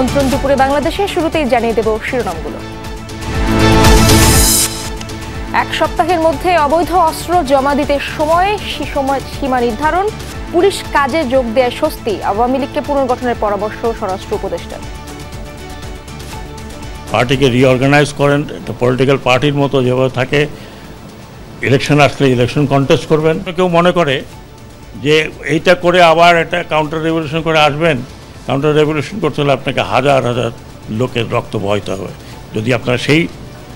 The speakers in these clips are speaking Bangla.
আমন্ত্রণ দুপুরে বাংলাদেশে। শুরুতেই জানিয়ে দেব শিরোনামগুলো। এক সপ্তাহের মধ্যে অবৈধ অস্ত্র জমা দিতে সময় সীমা নির্ধারণ, পুলিশ কাজে যোগ দেয় স্বস্তি, আওয়ামী লীগকে পুনর্গঠনের পরামর্শ স্বরাষ্ট্র উপদেষ্টা। পার্টিকে রিঅর্গানাইজ করেন, একটা পলিটিক্যাল পার্টির মতো যেভাবে থাকে, ইলেকশন আসলে ইলেকশন কন্টেস্ট করবেন। কেউ মনে করে যে এইটা করে আবার একটা কাউন্টার রেভলিউশন করে আসবেন, কাউন্টার রেভলিউশন করতে হলে আপনাকে হাজার হাজার লোকের রক্ত বহাইতে হবে। যদি আপনারা সেই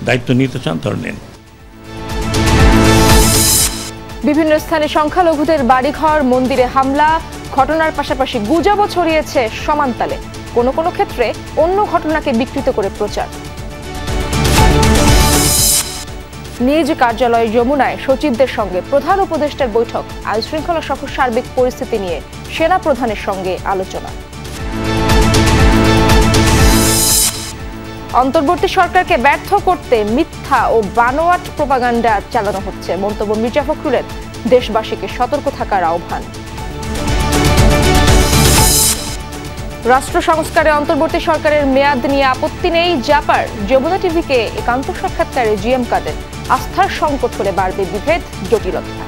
দায়িত্ব নিতে চান তাহলে নিন। বিভিন্ন স্থানে সংখ্যালঘুদের বাড়িঘর, মন্দিরে হামলা, ঘটনার পাশাপাশি গুজবও ছড়িয়েছে সমানতালে। কোনো কোনো ক্ষেত্রে অন্য ঘটনাকে বিকৃত করে প্রচার। নিজ কার্যালয় যমুনায় সচিবদের সঙ্গে প্রধান উপদেষ্টার বৈঠক, আইনশৃঙ্খলা সহ সার্বিক পরিস্থিতি নিয়ে সেনা প্রধানের সঙ্গে আলোচনা। অন্তর্বর্তী সরকারকে ব্যর্থ করতে মিথ্যা ও বানোয়াট প্রোপাগান্ডা চালানো হচ্ছে, মন্তব্য মির্জা ফখরুলের। দেশবাসীকে সতর্ক থাকার আহ্বান। রাষ্ট্র সংস্কারে অন্তর্বর্তী সরকারের মেয়াদ নিয়ে আপত্তি নেই জাপার, যমুনা টিভিকে একান্ত সাক্ষাৎকারে জিএম কাদের। আস্থার সংকট হলে বাড়বে বিভেদ, জটিলতা।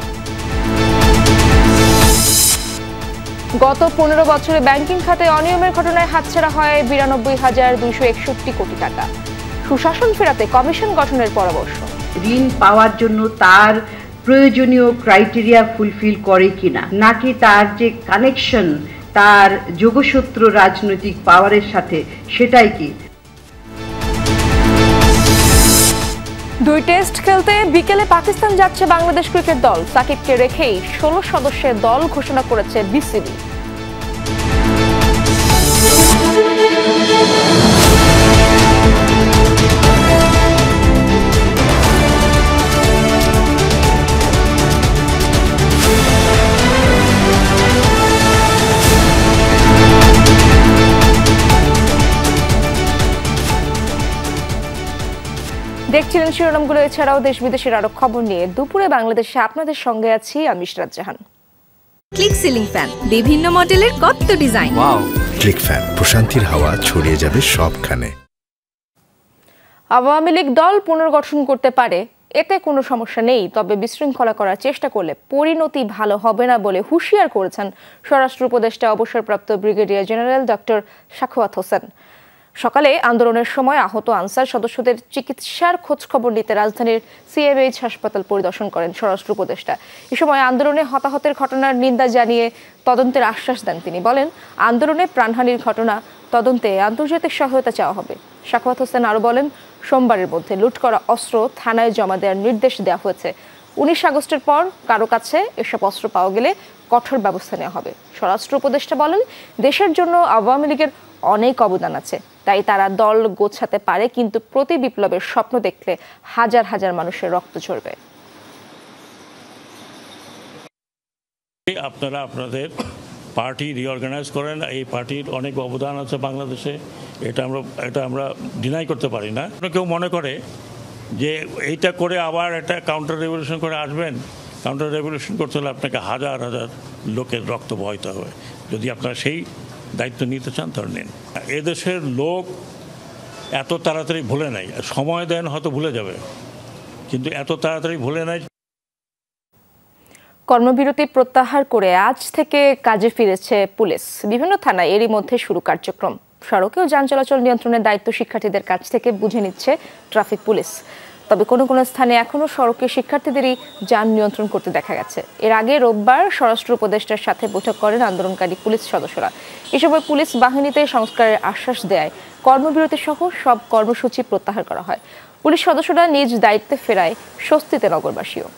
গত 15 বছরে ব্যাংকিং খাতে অনিয়মের ঘটনায় হাতছাড়া হয় 92,261 কোটি টাকা। সুশাসন ফেরাতে কমিশন গঠনের পরামর্শ। ঋণ পাওয়ার জন্য তার প্রয়োজনীয় ক্রাইটেরিয়া ফুলফিল করে কিনা, নাকি তার যে কানেকশন তার যোগসূত্র রাজনৈতিক পাওয়ারের সাথে, সেটাই কি। 2 টেস্ট খেলতে বিকেলে পাকিস্তান যাচ্ছে বাংলাদেশ ক্রিকেট দল। সাকিবকে রেখেই 16 সদস্যের দল ঘোষণা করেছে বিসিবি। দেখছিলেন শিরোনামগুলো। এছাড়াও দেশ বিদেশের আরো খবর নিয়ে দুপুরে বাংলাদেশে আপনাদের সঙ্গে আছি আমি ইশরাত জাহান। ক্লিক সিলিং ফ্যান, বিভিন্ন মডেলের কত ডিজাইন। ওয়াও, ক্লিক ফ্যান, প্রশান্তির হাওয়া ছড়িয়ে যাবে সবখানে। আওয়ামী লীগ দল পুনর্গঠন করতে পারে, এতে কোনো সমস্যা নেই, তবে বিশৃঙ্খলা করার চেষ্টা করলে পরিণতি ভালো হবে না বলে হুঁশিয়ার করেছেন স্বরাষ্ট্র উপদেষ্টা অবসরপ্রাপ্ত brigadier general doctor Sakhawat Hossain. সকালে আন্দোলনের সময় আহত আনসার সদস্যদের চিকিৎসার খোঁজখবর নিতে রাজধানীর সিএমএইচ হাসপাতাল পরিদর্শন করেন স্বরাষ্ট্র উপদেষ্টা। এ সময় আন্দোলনে হতাহতের ঘটনার নিন্দা জানিয়ে তদন্তের আশ্বাস দেন তিনি। বলেন, আন্দোলনে প্রাণহানির ঘটনা তদন্তে আন্তর্জাতিক সহায়তা চাওয়া হবে। সাখাওয়াত হোসেন আরও বলেন, সোমবারের মধ্যে লুট করা অস্ত্র থানায় জমা দেওয়ার নির্দেশ দেওয়া হয়েছে। 19 আগস্টের পর কারো কাছে এসব অস্ত্র পাওয়া গেলে কঠোর ব্যবস্থা নেওয়া হবে। স্বরাষ্ট্র উপদেষ্টা বলেন, দেশের জন্য আওয়ামী লীগের অনেক অবদান আছে, তাই তারা দল গোছাতে পারে, কিন্তু প্রতি বিপ্লবের স্বপ্ন দেখলে হাজার হাজার মানুষের রক্ত ঝরবে। আপনারা আপনাদের পার্টি রিঅর্গানাইজ করেন, এই পার্টির অনেক অবদান আছে বাংলাদেশে, এটা আমরা ডিনাই করতে পারি না। কেউ মনে করে যে এইটা করে আবার একটা কাউন্টার রেভলিউশন করে আসবেন, কাউন্টার রেভলিউশন করতে হলে আপনাকে হাজার হাজার লোকের রক্ত বহাইতে হবে। যদি আপনারা সেই দায়িত্ব নিতে চান তাহলে নিন। এদেশের লোক এত তাড়াতাড়ি ভুলে নাই, সময় দেন হয়তো ভুলে যাবে, কিন্তু এত তাড়াতাড়ি ভুলে নাই। কর্মবিরতি প্রত্যাহার করে আজ থেকে কাজে ফিরেছে পুলিশ। বিভিন্ন থানায় এরই মধ্যে শুরু কার্যক্রম। সড়কেও যান চলাচল নিয়ন্ত্রণের দায়িত্ব শিক্ষার্থীদের কাছ থেকে বুঝে নিচ্ছে ট্রাফিক পুলিশ। তবে কোনো কোনো স্থানে এখনও সড়কে শিক্ষার্থীদেরই যান নিয়ন্ত্রণ করতে দেখা গেছে। এর আগে রোববার স্বরাষ্ট্র উপদেষ্টার সাথে বৈঠক করেন আন্দোলনকারী পুলিশ সদস্যরা। এ সময় পুলিশ বাহিনীতে সংস্কারের আশ্বাস দেয় কর্মবিরতি সহ সব কর্মসূচি প্রত্যাহার করা হয়। পুলিশ সদস্যরা নিজ দায়িত্বে ফেরায় স্বস্তিতে নগরবাসীও।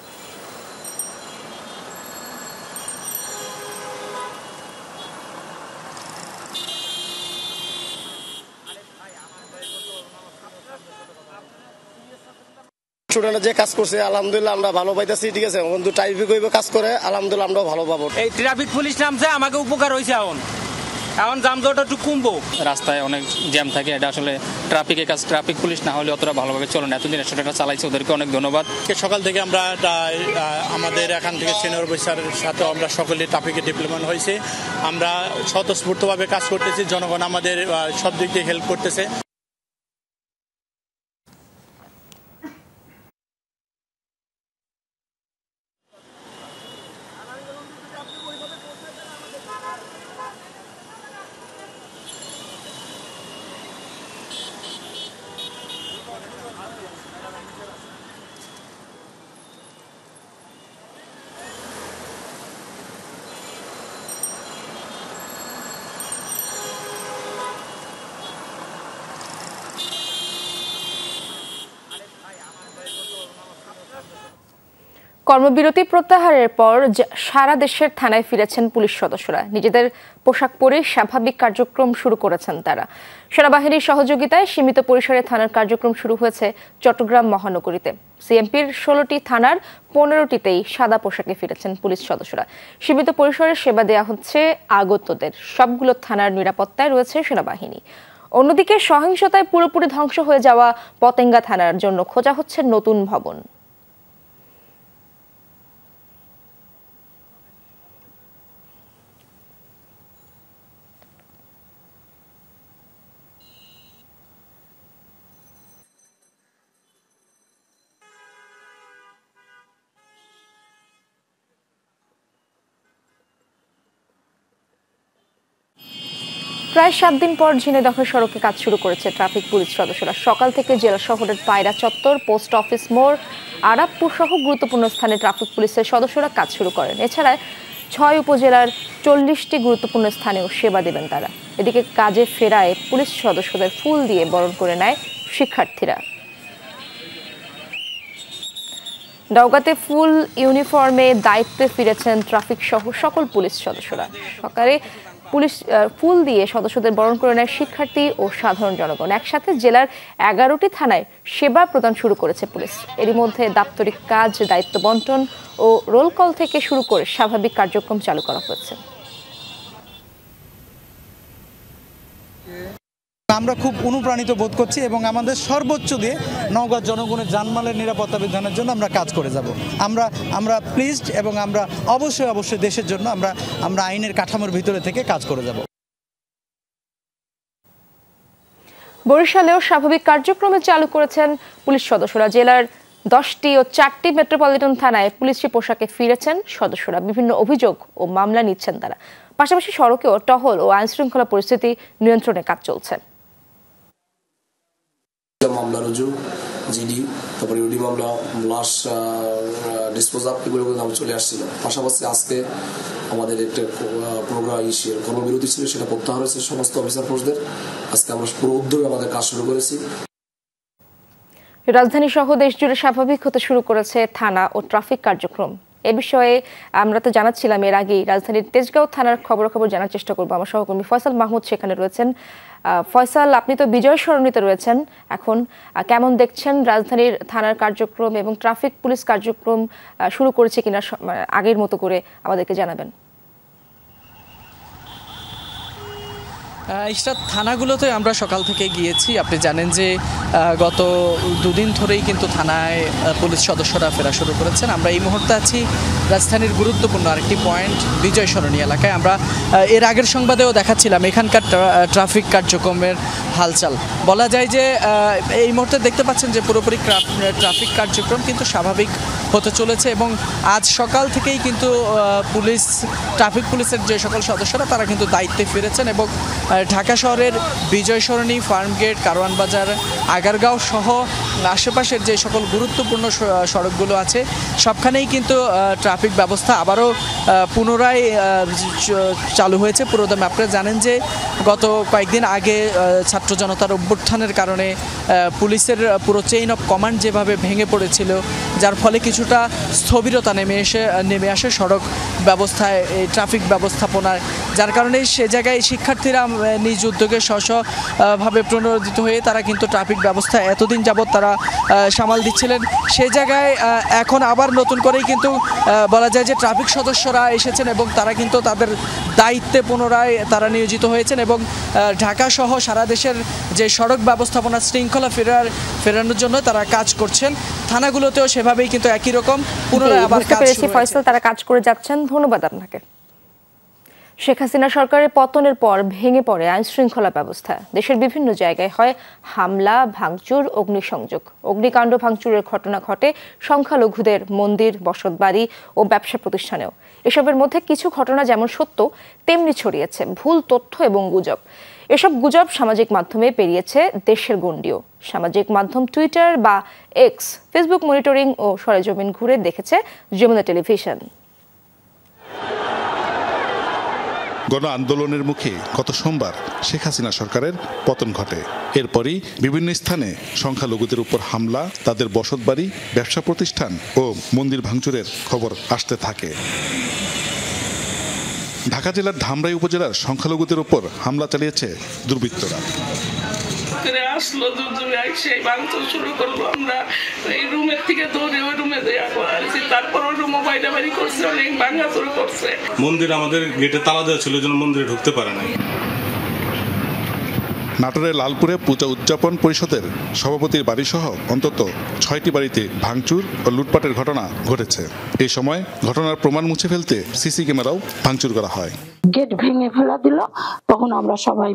স্টুডেন্টরা যে কাজ করছে আলহামদুলিল্লাহ আমরা ভালো পাইতেছি, ঠিক আছে। কিন্তু ট্রাফিক হইবে কাজ করে আলহামদুলিল্লাহ আমরাও ভালো পাবো। এই ট্রাফিক পুলিশ নামছে, আমাকে উপকার হয়েছে। এখন যানজটটা একটু কমবো। রাস্তায় অনেক জ্যাম থাকে, এটা আসলে ট্রাফিকের কাজ, ট্রাফিক পুলিশ না হলে অতটা ভালোভাবে চলে না। এতদিন সেটা চালাইছে, ওদেরকে অনেক ধন্যবাদ। সকাল থেকে আমরা আমাদের এখান থেকে সিনিয়র অফিসারের সাথে আমরা সকলে ট্রাফিকে ডিপ্লয়মেন্ট হয়েছে। আমরা স্বতঃস্ফূর্তভাবে কাজ করতেছি, জনগণ আমাদের সব দিক দিয়ে হেল্প করতেছে। কর্মবিরতি প্রত্যাহারের পর সারা দেশের থানায় ফিরেছেন পুলিশ সদস্যরা। নিজেদের পোশাক পরে স্বাভাবিক কার্যক্রম শুরু করেছেন তারা। সেনাবাহিনীর সহযোগিতায় সীমিত পরিসরে থানার কার্যক্রম শুরু হয়েছে চট্টগ্রাম মহানগরীতে। সিএমপির 16টি থানার 15টিতেই সাদা পোশাকে ফিরেছেন পুলিশ সদস্যরা। সীমিত পরিসরে সেবা দেওয়া হচ্ছে আগতদের। সবগুলো থানার নিরাপত্তায় রয়েছে সেনাবাহিনী। অন্যদিকে সহিংসতায় পুরোপুরি ধ্বংস হয়ে যাওয়া পতেঙ্গা থানার জন্য খোঁজা হচ্ছে নতুন ভবন। প্রায় 7 দিন পর ঝিনাইদহ সড়কে কাজ শুরু করেছে ট্রাফিক পুলিশ সদস্যরা। সকাল থেকে জেলা শহরের পায়রা চত্বর, পোস্ট অফিস মোড়, আরাবপুর সহ গুরুত্বপূর্ণ স্থানে ট্রাফিক পুলিশের সদস্যরা কাজ শুরু করেন। এছাড়া 6 উপজেলার 40টি গুরুত্বপূর্ণ স্থানেও সেবা দেবেন তারা। এদিকে কাজে ফেরায় পুলিশ সদস্যদের ফুল দিয়ে বরণ করে নেয় শিক্ষার্থীরা। নওগাঁতে ফুল ইউনিফর্মে দায়িত্বে ফিরেছেন ট্রাফিক সহ সকল পুলিশ সদস্যরা। সকালে পুলিশ ফুল দিয়ে সদস্যদের বরণ করে নেয় শিক্ষার্থী ও সাধারণ জনগণ। একসাথে জেলার 11টি থানায় সেবা প্রদান শুরু করেছে পুলিশ। এরই মধ্যে দাপ্তরিক কাজ, দায়িত্ব বন্টন ও রোল কল থেকে শুরু করে স্বাভাবিক কার্যক্রম চালু করা হয়েছে। আমরা খুব অনুপ্রাণিত বোধ করছি এবং আমাদের সর্বোচ্চ দিয়ে নওগাঁ জনগণের জানমালের নিরাপত্তা বিধানের জন্য আমরা কাজ করে যাব। আমরা প্লিজড এবং আমরা অবশ্যই দেশের জন্য আমরা আইনের কাঠামোর ভিতরে থেকে কাজ করে যাব। বরিশালেও স্বাভাবিক কার্যক্রমে চালু করেছেন পুলিশ সদস্যরা। জেলার 10টি ও 4টি মেট্রোপলিটন থানায় পুলিশি পোশাকে ফিরেছেন সদস্যরা। বিভিন্ন অভিযোগ ও মামলা নিচ্ছেন তারা। পাশাপাশি সড়কেও টহল ও আইনশৃঙ্খলা পরিস্থিতি নিয়ন্ত্রণে কাজ চলছে। মামলা রুজু, জিডি, তারপরে ইউডি মামলা, লাশ ডিসপোজাল, এগুলো আমরা চলে আসছিল। পাশাপাশি আজকে আমাদের একটা প্রোগ্রাম কর্মবিরতি ছিল, সেটা প্রত্যাহার হয়েছে সমস্ত অফিসার ফোর্সদের। আজকে আমরা পুরো উদ্যোগে আমাদের কাজ শুরু করেছি। রাজধানী সহ দেশ জুড়ে স্বাভাবিক হতে শুরু করেছে থানা ও ট্রাফিক কার্যক্রম। এ বিষয়ে আমরা তো জানাচ্ছিলাম এর আগেই। রাজধানীর তেজগাঁও থানার খবর জানার চেষ্টা করবো। আমার সহকর্মী ফয়সাল মাহমুদ সেখানে রয়েছেন। ফয়সাল, আপনি তো বিজয় সরণিতে রয়েছেন, এখন কেমন দেখছেন রাজধানীর থানার কার্যক্রম এবং ট্রাফিক পুলিশ কার্যক্রম শুরু করেছে কিনা আগের মতো করে আমাদেরকে জানাবেন। ইশরাত, থানাগুলোতে আমরা সকাল থেকে গিয়েছি। আপনি জানেন যে গত 2 দিন ধরেই কিন্তু থানায় পুলিশ সদস্যরা ফেরা শুরু করেছেন। আমরা এই মুহূর্তে আছি রাজধানীর গুরুত্বপূর্ণ আরেকটি পয়েন্ট বিজয় সরণি এলাকায়। আমরা এর আগের সংবাদেও দেখাচ্ছিলাম এখানকার ট্রাফিক কার্যক্রমের হালচাল। বলা যায় যে এই মুহূর্তে দেখতে পাচ্ছেন যে পুরোপুরি ট্রাফিক কার্যক্রম কিন্তু স্বাভাবিক হতে চলেছে এবং আজ সকাল থেকেই কিন্তু ট্রাফিক পুলিশের যে সকল সদস্যরা তারা কিন্তু দায়িত্বে ফিরেছেন এবং ঢাকা শহরের বিজয় সরণি, ফার্মগেট, কারওয়ান বাজার, আগারগাঁও সহ আশেপাশের যে সকল গুরুত্বপূর্ণ সড়কগুলো আছে সবখানেই কিন্তু ট্রাফিক ব্যবস্থা আবারও পুনরায় চালু হয়েছে পুরোদমে। আপনারা জানেন যে গত কয়েকদিন আগে ছাত্র জনতার অভ্যুত্থানের কারণে পুলিশের পুরো চেইন অফ কমান্ড যেভাবে ভেঙে পড়েছিল, যার ফলে কিছুটা স্থবিরতা নেমে আসে সড়ক ব্যবস্থায়, ট্রাফিক ব্যবস্থাপনায়। যার কারণে সে জায়গায় শিক্ষার্থীরা নিজ উদ্যোগে ভাবে প্রণোদিত হয়ে তারা কিন্তু ট্রাফিক ব্যবস্থা এতদিন যাবৎ তারা সামাল দিচ্ছিলেন। সে জায়গায় এখন আবার নতুন করেই কিন্তু বলা যায় যে ট্রাফিক সদস্যরা এসেছেন এবং তারা কিন্তু তাদের দায়িত্বে পুনরায় তারা নিয়োজিত হয়েছেন এবং ঢাকা সহ সারা দেশের যে সড়ক ব্যবস্থাপনা শৃঙ্খলা ফেরানোর জন্য তারা কাজ করছেন। থানাগুলোতেও সেভাবেই কিন্তু একই রকম পুনরায় আবার কাজ শুরু হয়েছে। ফয়সাল, তারা কাজ করে যাচ্ছেন, ধন্যবাদ আপনাকে। শেখ হাসিনা সরকারের পতনের পর ভেঙে পড়ে আইন শৃঙ্খলা ব্যবস্থা। দেশের বিভিন্ন জায়গায় হয় হামলা, ভাঙচুর, অগ্নিসংযোগ। অগ্নিকাণ্ড ভাঙচুরের ঘটনা ঘটে সংখ্যালঘুদের মন্দির, বসতবাড়ি ও ব্যবসা প্রতিষ্ঠানেও। এসবের মধ্যে কিছু ঘটনা যেমন সত্য, তেমনি ছড়িয়েছে ভুল তথ্য এবং গুজব। এসব গুজব সামাজিক মাধ্যমে পেরিয়েছে দেশের গণ্ডিও। সামাজিক মাধ্যম টুইটার বা এক্স, ফেসবুক মনিটরিং ও সরেজমিন ঘুরে দেখেছে যমুনা টেলিভিশন। গণ আন্দোলনের মুখে গত সোমবার শেখ হাসিনা সরকারের পতন ঘটে। এরপরই বিভিন্ন স্থানে সংখ্যালঘুদের উপর হামলা, তাদের বসতবাড়ি, ব্যবসা প্রতিষ্ঠান ও মন্দির ভাঙচুরের খবর আসতে থাকে। ঢাকা জেলার ধামরাই উপজেলার সংখ্যালঘুদের উপর হামলা চালিয়েছে দুর্বৃত্তরা। আসলো সেই ভাঙচুর শুরু করবো, আমরা এই রুমের থেকে দৌড়ে ওই রুমে তারপর ওই রুমও বাইরে করছে, অনেক ভাঙাচুর করছে। মন্দির আমাদের গেটে তালা দেওয়া ছিল, জন্য মন্দিরে ঢুকতে পারে নাই। নাটোরের লালপুরে পূজা উদযাপন পরিষদের সভাপতির বাড়িসহ অন্তত 6টি বাড়িতে ভাঙচুর ও লুটপাটের ঘটনা ঘটেছে। এই সময় ঘটনার প্রমাণ মুছে ফেলতে সিসি ক্যামেরাও ভাঙচুর করা হয়। গেট ভেঙে ফেলা দিল, তখন আমরা সবাই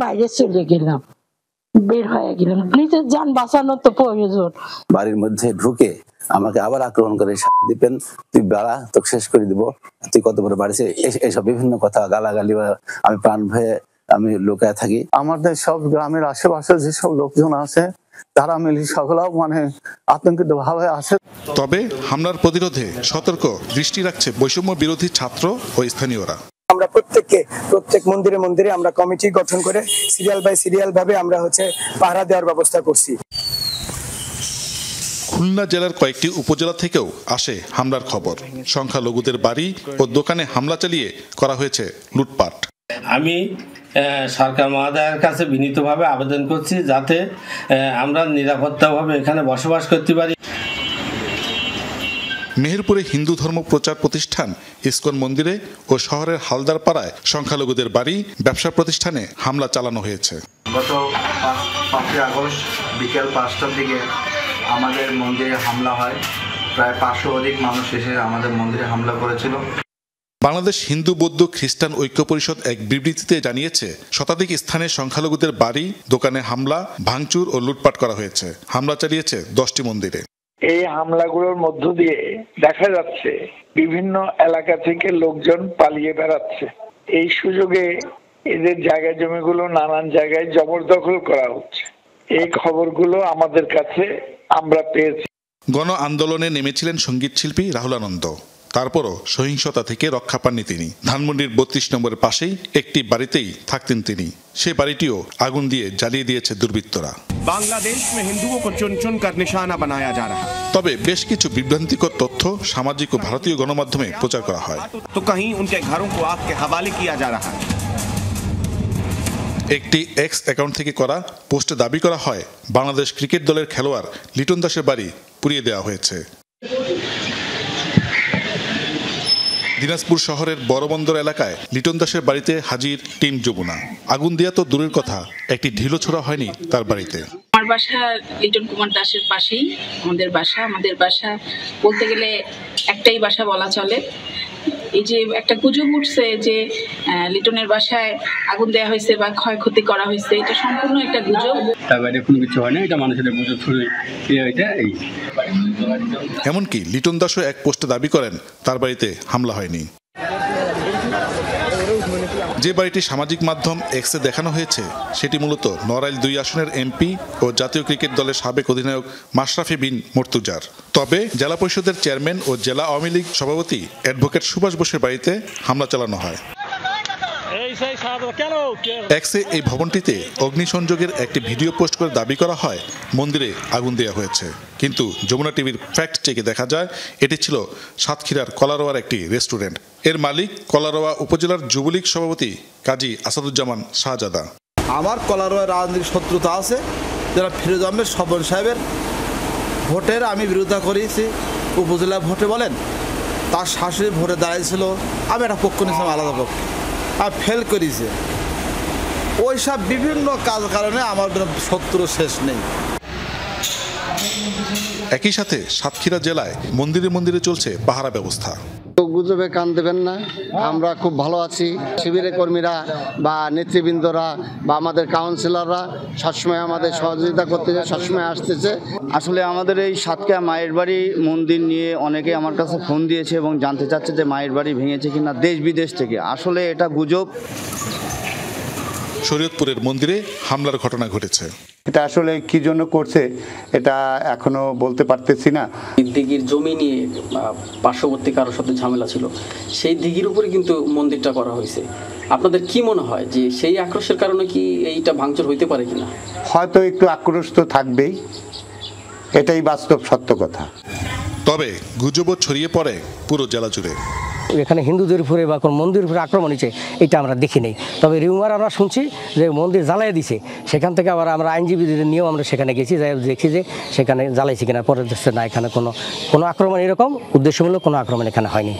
বাইরে চলে গেলাম, বের হয়ে গেলাম। নিজের যান বাঁচানোর তো প্রয়োজন। বাড়ির মধ্যে ঢুকে আমাকে আবার আক্রমণ করে দিবেন, তুই বাড়া, তোকে শেষ করে দিব, তুই কত বড় বাড়িছে, এইসব বিভিন্ন কথা গালাগালি। আমি প্রাণ ভয়ে আমি লুকায় থাকি। আমাদের সব গ্রামের আশেপাশে যেসব লোকজন আছে তারা মিলে সকলেও আতঙ্কিত ভাবে আছে। তবে হামলার প্রতিরোধে সতর্ক দৃষ্টি রাখছে বৈষম্য বিরোধী ছাত্র ও স্থানীয়রা। আমরা প্রত্যেক মন্দিরে মন্দিরে আমরা কমিটি গঠন করে সিরিয়াল বাই সিরিয়াল ভাবে আমরা পাহারা দেওয়ার ব্যবস্থা করছি। খুলনা জেলার কয়েকটি উপজেলা থেকেও আসে হামলার খবর। সংখ্যালঘুদের বাড়ি ও দোকানে হামলা চালিয়ে করা হয়েছে লুটপাট। আমি সরকার মহোদয়ের কাছে বিনীতভাবে আবেদন করছি যাতে আমরা নিরাপত্তাভাবে এখানে বসবাস করতে পারি। মেহেরপুরে হিন্দু ধর্ম প্রচার প্রতিষ্ঠান ইসকন মন্দিরে ও শহরের হালদার পাড়ায় সংখ্যালঘুদের বাড়ি, ব্যবসা প্রতিষ্ঠানে হামলা চালানো হয়েছে। গত 5 আগস্ট বিকেল 5টার দিকে আমাদের মন্দিরে হামলা হয়। প্রায় 500 অধিক মানুষ এসে আমাদের মন্দিরে হামলা করেছিল। বাংলাদেশ হিন্দু বৌদ্ধ খ্রিস্টান ঐক্য পরিষদ এক বিবৃতিতে জানিয়েছে, শতাধিক স্থানে সংখ্যালঘুদের বাড়ি, দোকানে হামলা, ভাঙচুর ও লুটপাট করা হয়েছে। হামলা চালিয়েছে 10টি মন্দিরে। এই হামলাগুলোর মধ্য দিয়ে দেখা যাচ্ছে বিভিন্ন এলাকা থেকে লোকজন পালিয়ে বেড়াচ্ছে। এই সুযোগে এদের জায়গা জমিগুলো নানান জায়গায় জবরদখল করা হচ্ছে। এই খবরগুলো আমাদের কাছে আমরা পেয়েছি। গণ আন্দোলনে নেমেছিলেন সঙ্গীত শিল্পী রাহুল আনন্দ। তারপরও সহিংসতা থেকে রক্ষা পাননি তিনি। ধানমন্ডির 32 নম্বরের পাশেই একটি বাড়িতেই থাকতেন তিনি। সেই বাড়িটিও আগুন দিয়ে জ্বালিয়ে দিয়েছে দুর্বৃত্তরা। বাংলাদেশ में हिंदुओं को चुन चुन कर निशाना बनाया जा रहा है। তবে বেশ কিছু বিভ্রান্তিকর তথ্য সামাজিক ও ভারতীয় গণমাধ্যমে প্রচার করা হয়। तो कहीं उनके घरों को आग के हवाले किया जा रहा है। একটি এক্স অ্যাকাউন্ট থেকে করা পোস্টে দাবি করা হয় বাংলাদেশ ক্রিকেট দলের খেলোয়াড় লিটন দাসের বাড়ি পুড়িয়ে দেওয়া হয়েছে। দিনাজপুর শহরের বড়বন্দর এলাকায় লিটন দাসের বাড়িতে হাজির টিম যমুনা। আগুন দেওয়া তো দূরের কথা, একটি ঢিলও ছোড়া হয়নি তার বাড়িতে। আমার বাসা লিটন কুমার দাসের পাশেই আমাদের বাসা বলতে গেলে একটাই বাসা বলা চলে। এই যে একটা গুজব উঠছে যে লিটনের বাসায় আগুন দেওয়া হয়েছে বা ক্ষয়ক্ষতি করা হয়েছে, এটা সম্পূর্ণ একটা গুজব। তার বাইরে কোনো কিছু হয় না, এটা মানুষের গুজব ছড়িয়ে এই। এমনকি লিটন দাসও এক পোস্টে দাবি করেন তার বাড়িতে হামলা হয়নি। যে বাড়িটি সামাজিক মাধ্যম এক্সে দেখানো হয়েছে সেটি মূলত নড়াইল 2 আসনের এমপি ও জাতীয় ক্রিকেট দলের সাবেক অধিনায়ক মাশরাফি বিন মর্তুজার। তবে জেলা পরিষদের চেয়ারম্যান ও জেলা আওয়ামী লীগ সভাপতি অ্যাডভোকেট সুভাষ বোসের বাড়িতে হামলা চালানো হয়। এই এক্সে এই ভবনটিতে অগ্নিসংযোগের একটি ভিডিও পোস্ট করে দাবি করা হয় মন্দিরে আগুন দেওয়া হয়েছে, কিন্তু যমুনা টিভির ফ্যাক্ট চেকে দেখা যায় এটি ছিল সাতক্ষীরার কলারোয়ার একটি রেস্টুরেন্ট। এর মালিক কলারোয়া উপজেলার যুবলীগ সভাপতি কাজী আসাদুজ্জামান শাহজাদা। আমার কলারোয়ার রাজনৈতিক শত্রুতা আছে, যারা ফিরোজ আহমেদ স্বপন সাহেবের ভোটের আমি বিরোধিতা করেছি, উপজেলা ভোটে বলেন, তার শাশুড়ি ভোটে দাঁড়িয়েছিল, আমি একটা পক্ষ নিয়েছিলাম আলাদা পক্ষ, আর ফেল করেছে। ওই সব বিভিন্ন কারণে আমার শত্রু শেষ নেই। একই সাথে সাতক্ষীরা জেলায় মন্দিরে মন্দিরে চলছে পাহারা ব্যবস্থা। গুজবে কান দেবেন না, আমরা খুব ভালো আছি। শিবিরের কর্মীরা বা নেতৃবৃন্দরা বা আমাদের কাউন্সিলররা সবসময় আমাদের সহযোগিতা করতেছে, সবসময় আসতেছে। আসলে আমাদের এই সাতক্ষীরা মায়ের বাড়ি মন্দির নিয়ে অনেকে আমার কাছে ফোন দিয়েছে এবং জানতে চাচ্ছে যে মায়ের বাড়ি ভেঙেছে কিনা দেশ বিদেশ থেকে। আসলে এটা গুজব। শরীয়তপুরের মন্দিরে হামলার ঘটনা ঘটেছে। এটা আসলে কি জন্য করছে এটা এখনো বলতে পারতেছি না। দিঘির জমি নিয়ে পার্শ্ববর্তী কারোর সাথে ঝামেলা ছিল, সেই দিঘির উপরে কিন্তু মন্দিরটা করা হয়েছে। আপনাদের কি মনে হয় যে সেই আক্রোশের কারণে কি এইটা ভাঙচুর হইতে পারে কিনা? হয়তো একটু আক্রোশ তো থাকবেই, এটাই বাস্তব সত্য কথা। তবে গুজবও ছড়িয়ে পড়ে পুরো জেলা জুড়ে। এখানে হিন্দুদের উপরে বা কোন মন্দিরের উপরে আক্রমণ হয়েছে এটা আমরা দেখি নেই। তবে রিউমার আমরা শুনছি যে মন্দির জ্বালাই দিছে, সেখান থেকে আবার আমরা আইনজীবীদের নিয়েও আমরা সেখানে গেছি, যাই দেখছি যে সেখানে জ্বালাইছি কিনা। পরে দেখছে না, এখানে কোনো আক্রমণ এরকম উদ্দেশ্যমূলক কোনো আক্রমণ এখানে হয়নি।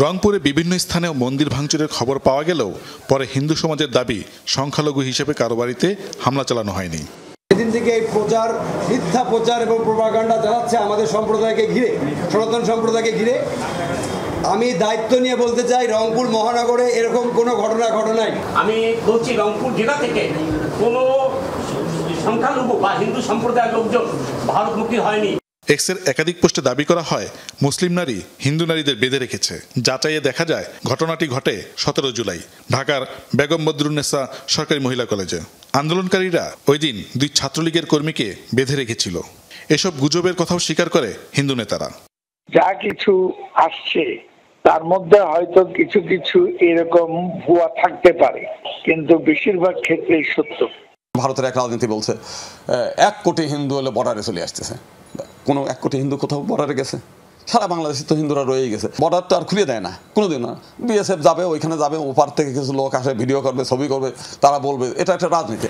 রংপুরে বিভিন্ন স্থানে মন্দির ভাঙচুরের খবর পাওয়া গেলেও পরে হিন্দু সমাজের দাবি সংখ্যালঘু হিসেবে কারো বাড়িতে হামলা চালানো হয়নি। সেদিন থেকে এই প্রচার, মিথ্যা প্রচার এবং প্রোপাগান্ডা চালাচ্ছে আমাদের সম্প্রদায়কে ঘিরে, সনাতন সম্প্রদায়কে ঘিরে। আমি দায়িত্ব নিয়ে বলতে চাই, রংপুর মহানগরে এরকম কোনো ঘটনা ঘটে নাই। আমি বলছি রংপুর জেলা থেকে কোনো সংখ্যালঘু বা হিন্দু সম্প্রদায়ের লোকজন ভারতমুখী হয়নি। এক্সের একাধিক পোস্টে দাবি করা হয় মুসলিম নারী হিন্দু নারীদের বেঁধে রেখেছে। যাচাইয়ে দেখা যায় ঘটনাটি ঘটে 17 জুলাই ঢাকার বেগম বদরুন্নেসা সরকারি মহিলা কলেজে। আন্দোলনকারীরা ওই দিন 2 ছাত্রলীগের কর্মীকে বেঁধে রেখেছিল। এসব গুজবের কথাও স্বীকার করে হিন্দু নেতারা। যা কিছু আসছে তার মধ্যে হয়তো কিছু কিছু এরকম ভুয়া থাকতে পারে, কিন্তু বেশিরভাগ ক্ষেত্রেই সত্য। ভারতের এক রাজনীতি বলছে 1 কোটি হিন্দু হলে বর্ডারে চলে আসতেছে। কোনো 1 কোটি হিন্দু কোথাও বর্ডারে গেছে? সারা বাংলাদেশে তো হিন্দুরা রয়েই গেছে। বর্ডার তো আর খুলে দেয় না কোনোদিন না। বিএসএফ যাবে, ওইখানে যাবে, ওপার থেকে কিছু লোক আসে, ভিডিও করবে, ছবি করবে, তারা বলবে এটা একটা রাজনীতি।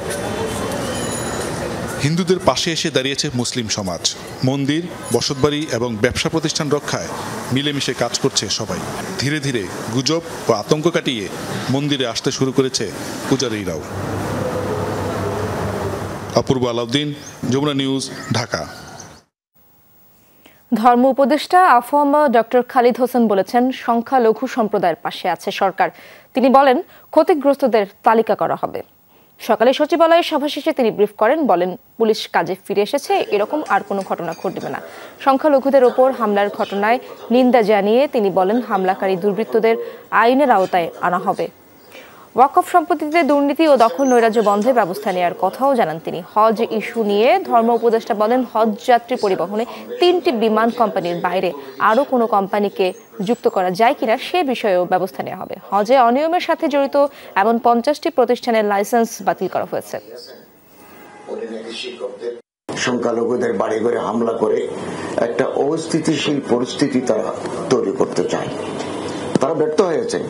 হিন্দুদের পাশে এসে দাঁড়িয়েছে মুসলিম সমাজ। মন্দির, বসতবাড়ি এবং ব্যবসা প্রতিষ্ঠান রক্ষায় মিলেমিশে কাজ করছে সবাই। ধীরে ধীরে গুজব ও আতঙ্ক কাটিয়ে মন্দিরে আসতে শুরু করেছে পূজারীরাও। অপূর্ব আলাউদ্দিন, যমুনা নিউজ, ঢাকা। ধর্ম উপদেষ্টা আফম ডক্টর খালিদ হোসেন বলেছেন, সংখ্যালঘু সম্প্রদায়ের পাশে আছে সরকার। তিনি বলেন, ক্ষতিগ্রস্তদের তালিকা করা হবে। সকালে সচিবালয়ের সভা শেষে তিনি ব্রিফ করেন, বলেন পুলিশ কাজে ফিরে এসেছে, এরকম আর কোনো ঘটনা ঘটবে না। সংখ্যালঘুদের ওপর হামলার ঘটনায় নিন্দা জানিয়ে তিনি বলেন, হামলাকারী দুর্বৃত্তদের আইনের আওতায় আনা হবে। ওয়াকফ সম্পত্তিতে দুর্নীতি ও দখল নৈরাজ্য বন্ধে ব্যবস্থা নেওয়ার কথাও জানান তিনি। হজ ইস্যু নিয়ে ধর্ম উপদেষ্টা বলেন, হজ যাত্রী পরিবহনে 3টি বিমান কোম্পানির বাইরে আরও কোনো কোম্পানিকে যুক্ত করা যায় কিনা সে বিষয়েও ব্যবস্থা নেওয়া হবে। হজে অনিয়মের সাথে জড়িত এমন 50টি প্রতিষ্ঠানের লাইসেন্স বাতিল করা হয়েছে। সংখ্যালঘুদের বাড়ি ঘরে হামলা করে একটা অস্থিতিশীল পরিস্থিতি তারা তৈরি করতে চায়, তারা ব্যর্থ হয়েছে।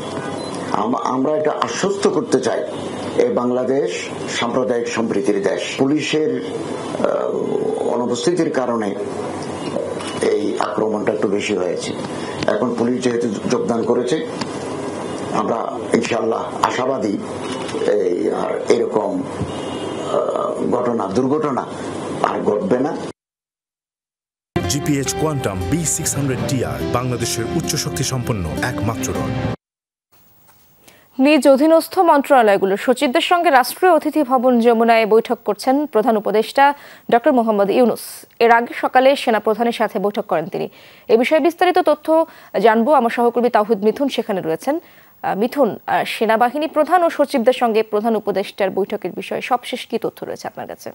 আমরা এটা আশ্বস্ত করতে চাই, এই বাংলাদেশ সাম্প্রদায়িক সম্প্রীতির দেশ। পুলিশের অনুপস্থিতির কারণে এই আক্রমণটা একটু বেশি হয়েছে। এখন পুলিশ যেহেতু যোগদান করেছে, আমরা ইনশাআল্লাহ আশাবাদী আর এরকম দুর্ঘটনা আর ঘটবে না। জিপিএইচ কোয়ান্টাম B600TR বাংলাদেশের উচ্চ শক্তি সম্পন্ন একমাত্র রড। নিজ অধীনস্থ মন্ত্রণালয়গুলোর সচিবদের সঙ্গে রাষ্ট্রীয় অতিথি ভবন যমুনায় বৈঠক করছেন প্রধান উপদেষ্টা ডক্টর মোহাম্মদ ইউনুস। এর আগে সকালে সেনা প্রধানের সাথে বৈঠক করেন তিনি। এ বিষয়ে বিস্তারিত তথ্য জানবো, আমার সহকর্মী তাওহিদ মিথুন সেখানে রয়েছেন। মিথুন, সেনাবাহিনী প্রধান ও সচিবদের সঙ্গে প্রধান উপদেষ্টার বৈঠকের বিষয়ে সবশেষ কি তথ্য রয়েছে আপনার কাছে?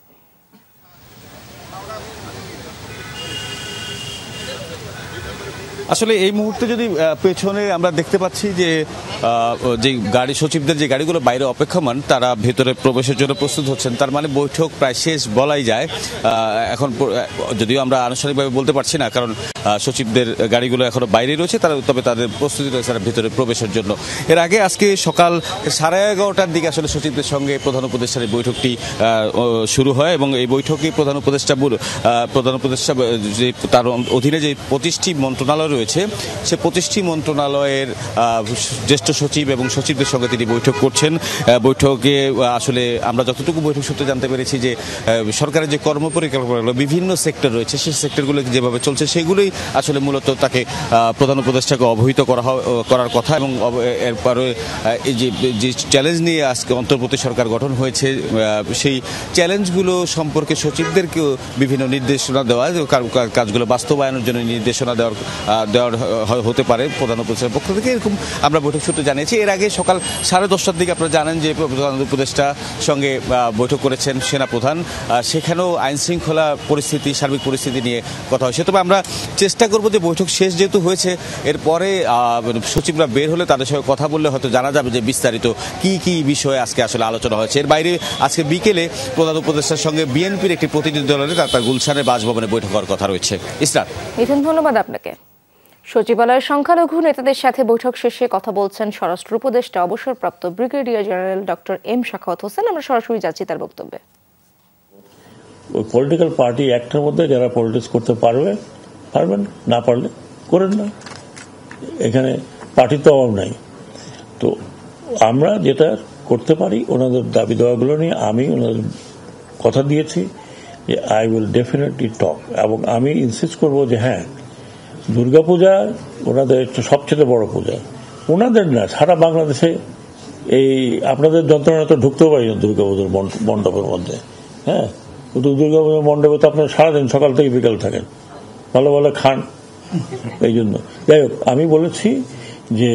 আসলে এই মুহূর্তে যদি পেছনে আমরা দেখতে পাচ্ছি যে গাড়ি সচিবদের যে গাড়িগুলো বাইরে অপেক্ষমান তারা ভেতরে প্রবেশের জন্য প্রস্তুত হচ্ছেন। তার মানে বৈঠক প্রায় শেষ বলাই যায়। এখন যদিও আমরা আনুষ্ঠানিকভাবে বলতে পারছি না, কারণ সচিবদের গাড়িগুলো এখনো বাইরে রয়েছে, তবে তাদের প্রস্তুতি রয়েছে ভেতরে প্রবেশের জন্য। এর আগে আজকে সকাল 11:30টার দিকে আসলে সচিবদের সঙ্গে প্রধান উপদেষ্টার এই বৈঠকটি শুরু হয় এবং এই বৈঠকে প্রধান উপদেষ্টা যে তার অধীনে যে 25টি মন্ত্রণালয় রয়েছে সে 25টি মন্ত্রণালয়ের জ্যেষ্ঠ সচিব এবং সচিবদের সঙ্গে তিনি বৈঠক করছেন। বৈঠকে আসলে আমরা যতটুকু বৈঠক সূত্রে জানতে পেরেছি যে সরকারের যে কর্মপরিকল্পনাগুলো বিভিন্ন সেক্টর রয়েছে সেই সেক্টরগুলো যেভাবে চলছে সেগুলোই আসলে মূলত তাকে প্রধান উপদেষ্টাকে অবহিত করার কথা। এবং এরপরে এই যে চ্যালেঞ্জ নিয়ে আজকে অন্তর্বর্তী সরকার গঠন হয়েছে সেই চ্যালেঞ্জগুলো সম্পর্কে সচিবদেরকেও বিভিন্ন নির্দেশনা দেওয়া, কাজগুলো বাস্তবায়নের জন্য নির্দেশনা দেওয়ার হতে পারে প্রধান উপদেষ্টার পক্ষ থেকে, এরকম আমরা বৈঠক সূত্রে জানিয়েছি। এর আগে সকাল 10:30টার দিকে আপনারা জানেন যে প্রধান উপদেষ্টার সঙ্গে বৈঠক করেছেন সেনাপ্রধান, সেখানেও আইন শৃঙ্খলা পরিস্থিতি সার্বিক পরিস্থিতি নিয়ে কথা হয়েছে। তবে আমরা চেষ্টা করব যে বৈঠক শেষ যেহেতু হয়েছে এরপরে সচিবরা বের হলে তাদের সঙ্গে কথা বললে হয়তো জানা যাবে যে বিস্তারিত কি কি বিষয়ে আজকে আসলে আলোচনা হয়েছে। এর বাইরে আজকে বিকেলে প্রধান উপদেষ্টার সঙ্গে বিএনপির একটি প্রতিনিধি দলের তার গুলশানের বাসভবনে বৈঠক হওয়ার কথা রয়েছে। ইসরাত, ধন্যবাদ আপনাকে। সচিবালয়ের সংখ্যালঘু নেতাদের সাথে বৈঠক শেষে কথা বলছেন স্বরাষ্ট্র উপদেষ্টা অবসরপ্রাপ্ত brigadier general doctor M Sakhawat Hossain. আমরা সরাসরি যাচ্ছি তার বক্তব্যে। পলিটিক্যাল পার্টি একটার মধ্যে যারা পলিটিক্স করতে পারবেন, না পারলে করেন না, এখানে পার্টির তো অভাব নাই। তো আমরা যেটা করতে পারি ওনাদের দাবি দেওয়াগুলো নিয়ে আমি ওনাদের কথা দিয়েছি যে আই উইল ডেফিনেটলি টক, এবং আমি ইনসিস্ট করবো যে হ্যাঁ দুর্গাপূজা ওনাদের সবচেয়ে বড় পূজা, ওনাদের না সারা বাংলাদেশে। এই আপনাদের যন্ত্রণা তো ঢুকতেও পারি না দুর্গাপুজোর মণ্ডপের মধ্যে। হ্যাঁ, কিন্তু দুর্গাপুজোর মণ্ডপে তো আপনার সারাদিন সকাল থেকে বিকাল থাকেন, ভালো ভালো খান। এই জন্য যাই হোক আমি বলেছি যে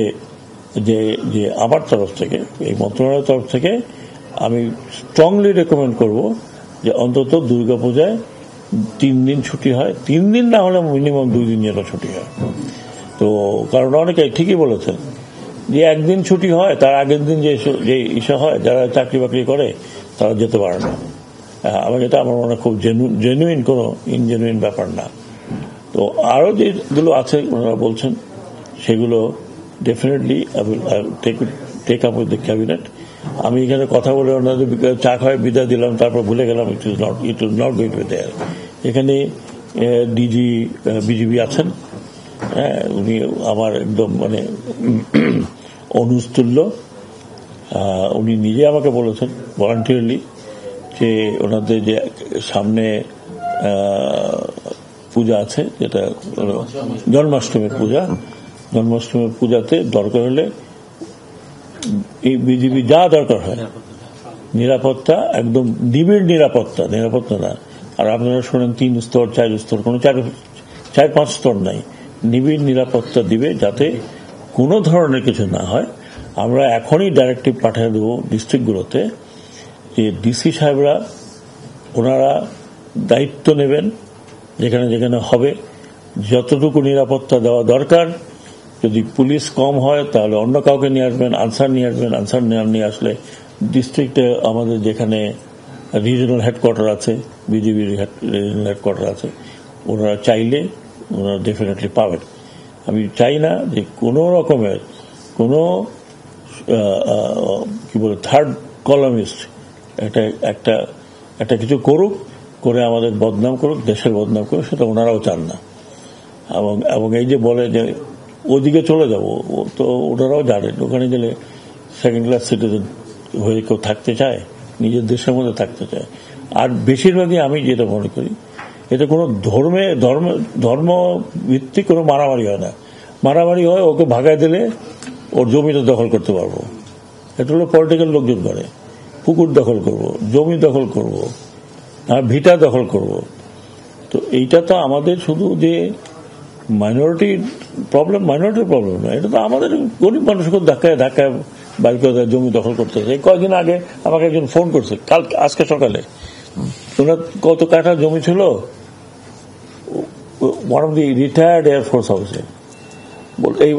যে যে আমার তরফ থেকে এই মন্ত্রণালয়ের তরফ থেকে আমি স্ট্রংলি রেকমেন্ড করব যে অন্তত দুর্গাপূজায় 3 দিন ছুটি হয়, 3 দিন না হলে মিনিমাম 2 দিন যেন ছুটি হয়। তো কারণ অনেকে ঠিকই বলেছেন যে একদিন ছুটি হয়, তার আগের দিন যে ইস্যু হয়, যারা চাকরি বাকরি করে তারা যেতে পারে না। এটা আমার মনে খুব জেনুইন, কোনো ইনজেনুইন ব্যাপার না। তো আরও যেগুলো আছে ওনারা বলছেন সেগুলো definitely take up with the cabinet. আমি এখানে কথা বলে ওনাদের চা খাওয়ায় বিদায় দিলাম, তারপর ভুলে গেলাম it is not going to be there. এখানে ডিজি বিজিবি আছেন, হ্যাঁ, উনি আমার একদম মানে অনুতুল্য। উনি নিজে আমাকে বলেছেন ভলান্টিয়ারলি যে ওনাদের যে সামনে পূজা আছে, যেটা জন্মাষ্টমীর পূজাতে দরকার হলে এই বিজিবি যা দরকার হয় নিরাপত্তা, একদম নিবিড় নিরাপত্তা না। আর আপনারা শোনেন 3 স্তর 4 স্তর, কোনো 4-5 স্তর নাই, নিবিড় নিরাপত্তা দিবে যাতে কোনো ধরনের কিছু না হয়। আমরা এখনই ডাইরেক্টিভ পাঠিয়ে দেবো ডিস্ট্রিক্টগুলোতে যে ডিসি সাহেবরা ওনারা দায়িত্ব নেবেন যেখানে যেখানে হবে, যতটুকু নিরাপত্তা দেওয়া দরকার। যদি পুলিশ কম হয় তাহলে অন্য কাউকে নিয়ে আসবেন, আনসার নিয়ে আসলে ডিস্ট্রিক্টে আমাদের যেখানে রিজনাল হেডকোয়ার্টার আছে, বিজিবির রিজনাল হেডকোয়ার্টার আছে, ওনারা চাইলে ওনারা ডেফিনেটলি পাবেন। আমি চাই না যে কোনো রকমের কোনো কি বলে থার্ড কলামিস্ট একটা কিছু করে আমাদের বদনাম করুক, দেশের বদনাম করুক, সেটা ওনারাও চান না। এবং এই যে বলে যে ওদিকে চলে যাব, তো ওনারাও জানেন ওখানে গেলে সেকেন্ড ক্লাস সিটিজেন হয়ে কেউ থাকতে চায়, নিজের দেশের মধ্যে থাকতে চায়। আর বেশিরভাগই আমি যেটা মনে করি এটা কোনো ধর্ম ভিত্তিক কোনো মারামারি হয় না। মারামারি হয় ওকে ভাগায় দিলে ওর জমিটা দখল করতে পারবো, এটা হলো পলিটিক্যাল লোকজন করে। পুকুর দখল করব, জমি দখল করব, আর ভিটা দখল করব। তো এইটা তো আমাদের শুধু যে মাইনরিটির প্রবলেম না, এটা তো আমাদের গরিব মানুষকে ধাক্কায় বাইর করে দেয়, জমি দখল করতে। এই কয়েকদিন আগে আমাকে একজন ফোন করছে, আজকে সকালে, ওনার কত কাঠা জমি ছিল one of the retired air force officer, এই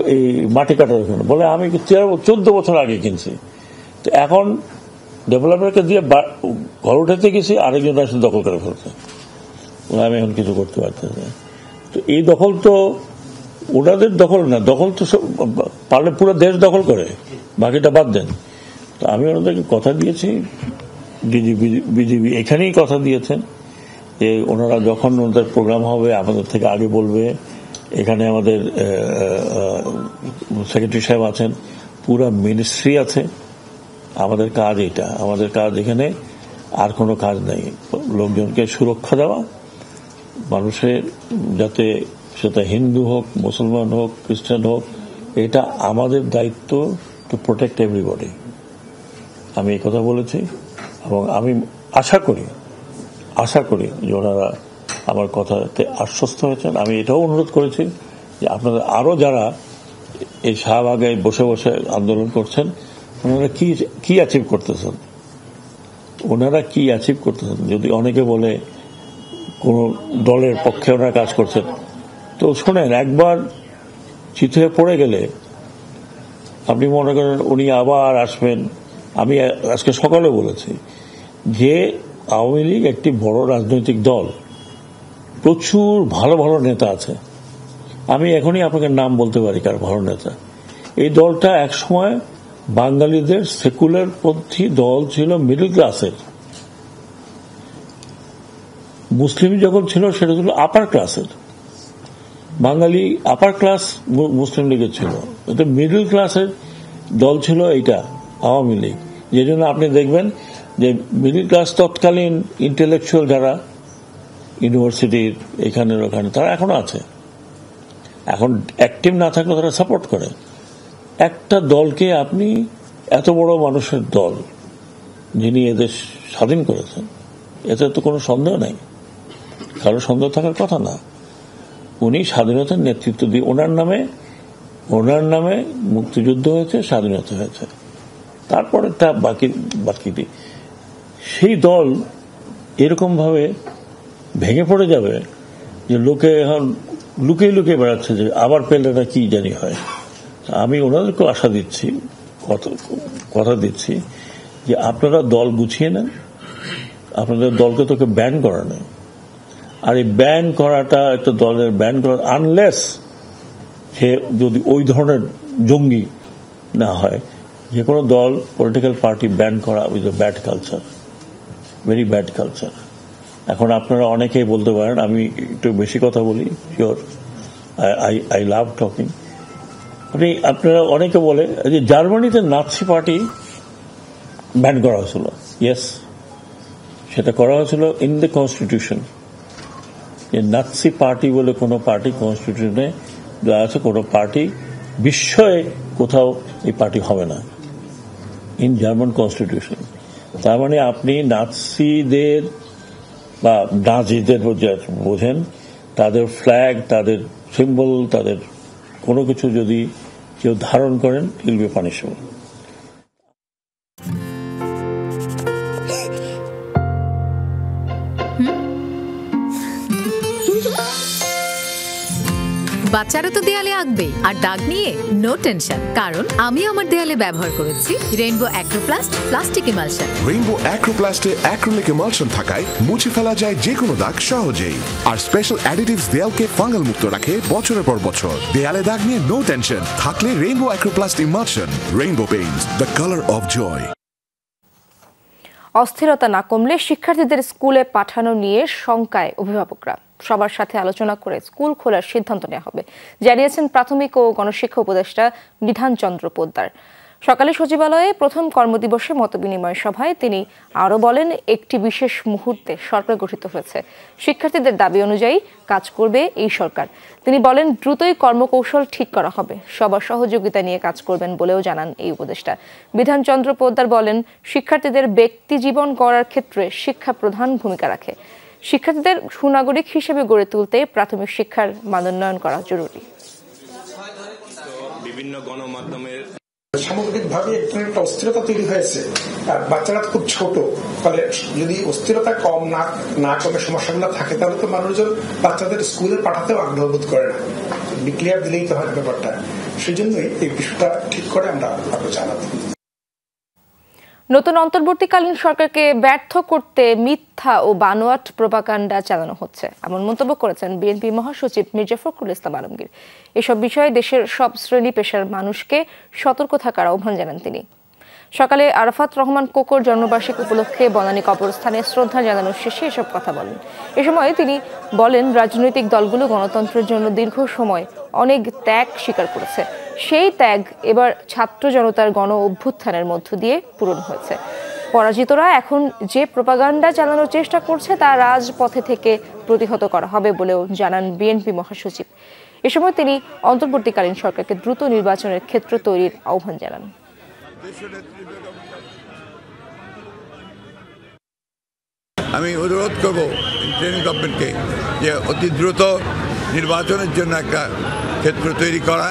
মাটি কাটার ওখানে, বলে আমি 14 বছর আগে কিনছি। তো এখন ডেভেলপারকে দিয়ে ঘর উঠাতে গেছি, আরেকজন এসে দখল করে ফেলছে, আমি এখন কিছু করতে পারতেছি না। তো এই দখল তো ওনাদের দখল না, দখল তো পারলে পুরো দেশ দখল করে, বাকিটা বাদ দেন। তো আমি ওনাদেরকে কথা দিয়েছি, বিজিবি এখানেই কথা দিয়েছেন যে ওনারা যখন ওনাদের প্রোগ্রাম হবে আমাদের থেকে আগে বলবে। এখানে আমাদের সেক্রেটারি সাহেব আছেন, পুরা মিনিস্ট্রি আছে। আমাদের কাজ এটা, আমাদের কাজ এখানে আর কোনো কাজ নেই, লোকজনকে সুরক্ষা দেওয়া, মানুষের যাতে সেটা হিন্দু হোক, মুসলমান হোক, খ্রিস্টান হোক, এটা আমাদের দায়িত্ব টু প্রোটেক্ট এভরিবডি। আমি এই কথা বলেছি এবং আমি আশা করি যে ওনারা আমার কথাতে আশ্বস্ত হয়েছেন। আমি এটাও অনুরোধ করেছি যে আপনারা আরো যারা এই শাহবাগে বসে বসে আন্দোলন করছেন, ওনারা কি অ্যাচিভ করতেছেন, যদি অনেকে বলে কোন দলের পক্ষে ওনারা কাজ করছেন, তো শোনেন, একবার চিত হয়ে পড়ে গেলে আপনি মনে করেন উনি আবার আসবেন। আমি আজকে সকালে বলেছি যে আওয়ামী লীগ একটি বড় রাজনৈতিক দল, প্রচুর ভালো ভালো নেতা আছে। আমি এখনই আপনাকে নাম বলতে পারি কার ভালো নেতা। এই দলটা একসময় বাঙালিদের সেকুলার পন্থী দল ছিল, মিডল ক্লাসের। মুসলিম যখন ছিল সেটা ছিল আপার ক্লাসের, বাঙালি আপার ক্লাস মুসলিম লীগের ছিল, এটা মিডল ক্লাসের দল ছিল এইটা আওয়ামী লীগ। যে জন্য আপনি দেখবেন যে মিডল ক্লাস তৎকালীন ইন্টেলেকচুয়াল যারা ইউনিভার্সিটির এখানের ওখানে তারা এখনো আছে, এখন অ্যাক্টিভ না থাকলে তারা সাপোর্ট করে। একটা দলকে আপনি এত বড় মানুষের দল যিনি এদেশ স্বাধীন করেছেন, এতে তো কোনো সন্দেহ নাই, কারো সন্দেহ থাকার কথা না। উনি স্বাধীনতার নেতৃত্ব দিয়ে ওনার নামে মুক্তিযুদ্ধ হয়েছে, স্বাধীনতা হয়েছে, তারপরে তা বাকিটি সেই দল এরকম ভাবে ভেঙে পড়ে যাবে যে লোকে এখন লুকিয়ে বেড়াচ্ছে যে আবার পেলেটা কি জানি হয়। আমি ওনাদেরকেও আশা দিচ্ছি, কথা দিচ্ছি যে আপনারা দল গুছিয়ে নেন, আপনাদের দলকে তোকে ব্যান করা নেই। আর এই ব্যান করাটা একটা দলের ব্যান করা, আনলেস সে যদি ওই ধরনের জঙ্গি না হয়, যে কোনো দল পলিটিক্যাল পার্টি ব্যান করা with a bad culture, very bad culture. এখন আপনারা অনেকেই বলতে পারেন আমি একটু বেশি কথা বলি, শিওর, আই লাভ টকিং। আপনারা অনেকে বলে যে জার্মানিতে নাৎসি পার্টি ব্যান করা হয়েছিল। ইয়েস, সেটা করা হয়েছিল ইন দ্য কনস্টিটিউশন। যে নাৎসি পার্টি বলে কোনো পার্টি কনস্টিটিউশনে দেওয়া আছে, কোনো পার্টি বিশ্বয়ে কোথাও এই পার্টি হবে না, ইন জার্মান কনস্টিটিউশন। তার মানে আপনি নাৎসিদের বা নাজিদের বোঝেন, তাদের ফ্ল্যাগ, তাদের সিম্বল, তাদের কোনো কিছু যদি কেউ ধারণ করেন, ইল বি পানিশেবল। বাচ্চারা তো দেয়ালে আঁকবে, আর দাগ নিয়ে নো টেনশন, কারণ আমি আমার দেয়ালে ব্যবহার করেছি Rainbow Acroplast plastic emulsion. Rainbow অ্যাক্রোপ্লাস্টে অ্যাক্রিলিক ইমালশন থাকায় মুছে ফেলা যায় যে কোনো দাগ সহজেই। আর স্পেশাল অ্যাডিটিভস দেয়ালকে ফাঙ্গাল মুক্ত রাখে বছরের পর বছর। দেয়ালে দাগ নিয়ে নো টেনশন থাকলে Rainbow Acroplast emulsion. Rainbow paints, the colour of joy. অস্থিরতা না কমলে শিক্ষার্থীদের স্কুলে পাঠানো নিয়ে শঙ্কায় অভিভাবকরা। সবার সাথে আলোচনা করে স্কুল খোলার সিদ্ধান্ত নেওয়া হবে, জানিয়েছেন প্রাথমিক ও গণশিক্ষা উপদেষ্টা বিধান চন্দ্র পোদ্দার। সকালে সচিবালয়ে প্রথম কর্মদিবসে মতবিনিময় সভায় তিনি আরও বলেন, একটি বিশেষ মুহূর্তে সরকার গঠিত হয়েছে, শিক্ষার্থীদের দাবি অনুযায়ী কাজ করবে এই সরকার। তিনি বলেন, দ্রুতই কর্মকৌশল ঠিক করা হবে, সবার সহযোগিতা নিয়ে কাজ করবেন বলেও জানান এই উপদেষ্টা। বিধান চন্দ্র পোদ্দার বলেন, শিক্ষার্থীদের ব্যক্তি জীবন গড়ার ক্ষেত্রে শিক্ষা প্রধান ভূমিকা রাখে। শিক্ষার্থীদের সুনাগরিক হিসেবে গড়ে তুলতে প্রাথমিক শিক্ষার মানোন্নয়ন করা জরুরি। বিভিন্ন গণমাধ্যমের সামগ্রিকভাবে একটা অস্থিরতা তৈরি হয়েছে, আর বাচ্চারা খুব ছোট, ফলে যদি অস্থিরতা কম না কমে সমস্যাগুলো থাকে, তাহলে তো মানুষজন বাচ্চাদের স্কুলে পাঠাতেও আগ্রহ বোধ করে না। ডিক্লেয়ার দিলেই তো হয় ব্যাপারটা। সেই জন্যই এই বিষয়টা ঠিক করে আমরা আরো জানাবো। নতুন অন্তর্বর্তীকালীন সরকারকে ব্যর্থ করতে মিথ্যা ও বানোয়াট প্রোপাগান্ডা চালানো হচ্ছে, এমন মন্তব্য করেছেন বিএনপি মহাসচিব মির্জা ফখরুল ইসলাম আলমগীর। এসব বিষয়ে দেশের সব শ্রেণী পেশার মানুষকে সতর্ক থাকার আহ্বান জানান তিনি। সকালে আরাফাত রহমান কোকোর জন্মবার্ষিকী উপলক্ষে বনানী কবরস্থানে শ্রদ্ধা জানানোর শেষে এসব কথা বলেন। এ সময় তিনি বলেন, রাজনৈতিক দলগুলো গণতন্ত্রের জন্য দীর্ঘ সময় অনেক ত্যাগ স্বীকার করেছে। সেই ত্যাগ এবার ছাত্র জনতার গণ অভ্যুত্থানের মধ্য দিয়ে পূরণ হয়েছে। পরাজিতরা এখন যে প্রোপাগান্ডা চালানোর চেষ্টা করছে তা রাজপথে থেকে প্রতিহত করা হবে বলেও জানান বিএনপি মহাসচিব। এ সময় তিনি অন্তর্বর্তীকালীন সরকারকে দ্রুত নির্বাচনের ক্ষেত্র তৈরির আহ্বান জানান। আমি অনুরোধ করব ইন্টারিম গভর্নমেন্টকে যে অতি দ্রুত নির্বাচনের জন্য একটা ক্ষেত্র তৈরি করা,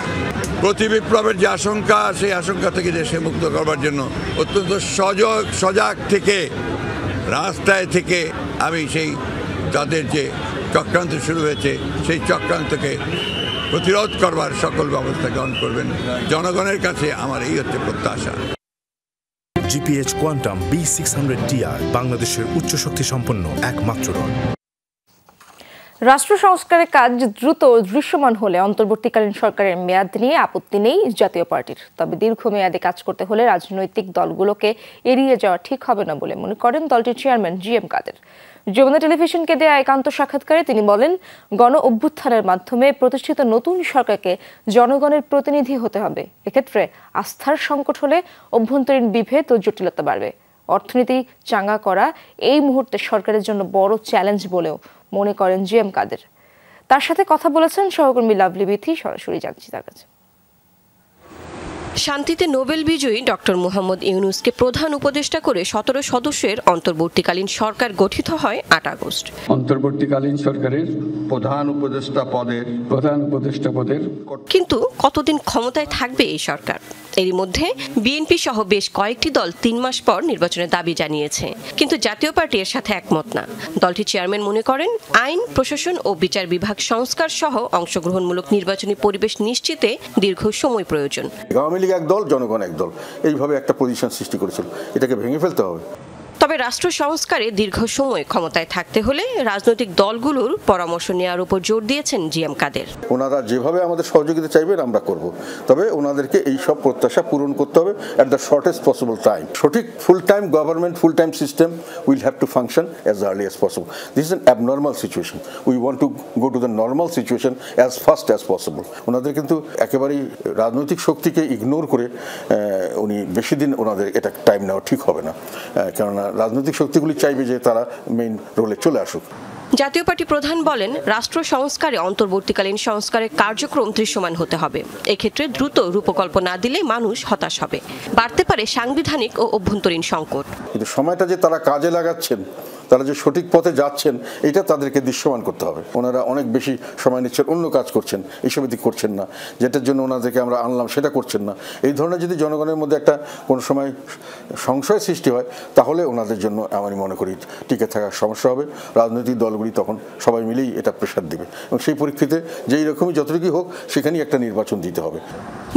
প্রতি বিপ্লবের যে আশঙ্কা সেই আশঙ্কা থেকে দেশে মুক্ত করবার জন্য অত্যন্ত সজাগ থেকে রাস্তায় থেকে আমি সেই তাদের যে চক্রান্ত শুরু হয়েছে সেই চক্রান্তকে প্রতিরোধ করবার সকল ব্যবস্থা গ্রহণ করবেন। জনগণের কাছে আমার এই হচ্ছে প্রত্যাশা। GPH কোয়ান্টাম B600TR বাংলাদেশের উচ্চ শক্তি সম্পন্ন একমাত্র রড। রাষ্ট্র সংস্কারের কাজ দ্রুত দৃশ্যমান হলে অন্তর্বর্তীকালীন সরকারের মেয়াদ নিয়ে আপত্তি নেই জাতীয় পার্টির। তবে দীর্ঘমেয়াদে কাজ করতে হলে রাজনৈতিক দলগুলোকে এড়িয়ে যাওয়া ঠিক হবে না বলে মনে করেন দলটির চেয়ারম্যান GM কাদের। যমুনা টেলিভিশনকে দেয়া একান্ত সাক্ষাৎকারে তিনি বলেন, গণ অভ্যুত্থানের মাধ্যমে প্রতিষ্ঠিত নতুন সরকারকে জনগণের প্রতিনিধি হতে হবে। এক্ষেত্রে আস্থার সংকট হলে অভ্যন্তরীণ বিভেদ ও জটিলতা বাড়বে। অর্থনীতি চাঙ্গা করা এই মুহূর্তে সরকারের জন্য বড় চ্যালেঞ্জ বলেও মনে করেন GM কাদের। তার সাথে কথা বলেছেন সহকর্মী লাভলি বিথি। সরাসরি যাচ্ছি তার কাছে। শান্তিতে নোবেল বিজয়ী ডক্টর মোহাম্মদ ইউনূসকে প্রধান উপদেষ্টা করে 17 সদস্যের অন্তর্বর্তীকালীন সরকার গঠিত হয় 8 আগস্ট। অন্তর্বর্তীকালীন সরকারের প্রধান উপদেষ্টা পদের কিন্তু কতদিন ক্ষমতায় থাকবে এই সরকার? এরই মধ্যে বিএনপি সহ বেশ কয়েকটি দল 3 মাস পর নির্বাচনের দাবি জানিয়েছে, কিন্তু জাতীয় পার্টি এর সাথে একমত না। দলটির চেয়ারম্যান মনে করেন, আইন, প্রশাসন ও বিচার বিভাগ সংস্কার সহ অংশগ্রহণমূলক নির্বাচনী পরিবেশ নিশ্চিতে দীর্ঘ সময় প্রয়োজন। আওয়ামী লীগ এক দল, জনগণ এক দল, এইভাবে একটা পজিশন সৃষ্টি করেছিল, এটাকে ভেঙে ফেলতে হবে। তবে রাষ্ট্র সংস্কারে দীর্ঘ সময় ক্ষমতায় থাকতে হলে রাজনৈতিক দলগুলোর পরামর্শ নেওয়ার উপর জোর দিয়েছেন GM কাদের। ওনারা যেভাবে আমাদের সহযোগিতা চাইবেন আমরা করব, তবে ওনাদেরকে এই সব প্রত্যাশা পূরণ করতে হবে at the shortest possible time. সঠিক full time government, full time system will have to function as early as possible. This is an abnormal situation, we want to go to the normal situation as fast as possible. ওনাদের কিন্তু একেবারেই রাজনৈতিক শক্তিকে ইগনোর করে উনি বেশি দিন ওনাদের এটা টাইম নেওয়া ঠিক হবে না, কেননা রাজনৈতিক শক্তিগুলি চাইবে যে তারা মেইন রোলে চলে আসুক। জাতীয় পার্টি প্রধান বলেন, রাষ্ট্র সংস্কারে অন্তর্বর্তীকালীন সংস্কারের কার্যক্রম দৃশ্যমান হতে হবে। এক্ষেত্রে দ্রুত রূপকল্প না দিলে মানুষ হতাশ হবে, বাড়তে পারে সাংবিধানিক ও অভ্যন্তরীণ সংকট। কিন্তু সময়টা যে তারা কাজে লাগাচ্ছেন, তারা যে সঠিক পথে যাচ্ছেন, এটা তাদেরকে দৃশ্যমান করতে হবে। ওনারা অনেক বেশি সময় নিচ্ছেন, অন্য কাজ করছেন, এইসব দিক করছেন না, যেটার জন্য ওনাদেরকে আমরা আনলাম সেটা করছেন না। এই ধরনের যদি জনগণের মধ্যে একটা কোনো সময় সংশয় সৃষ্টি হয়, তাহলে ওনাদের জন্য আমি মনে করি টিকে থাকার সমস্যা হবে। রাজনৈতিক দলগুলি তখন সবাই মিলেই এটা প্রেশার দেবে, এবং সেই পরিপ্রেক্ষিতে যেই রকমই যতটুকুই হোক সেখানেই একটা নির্বাচন দিতে হবে।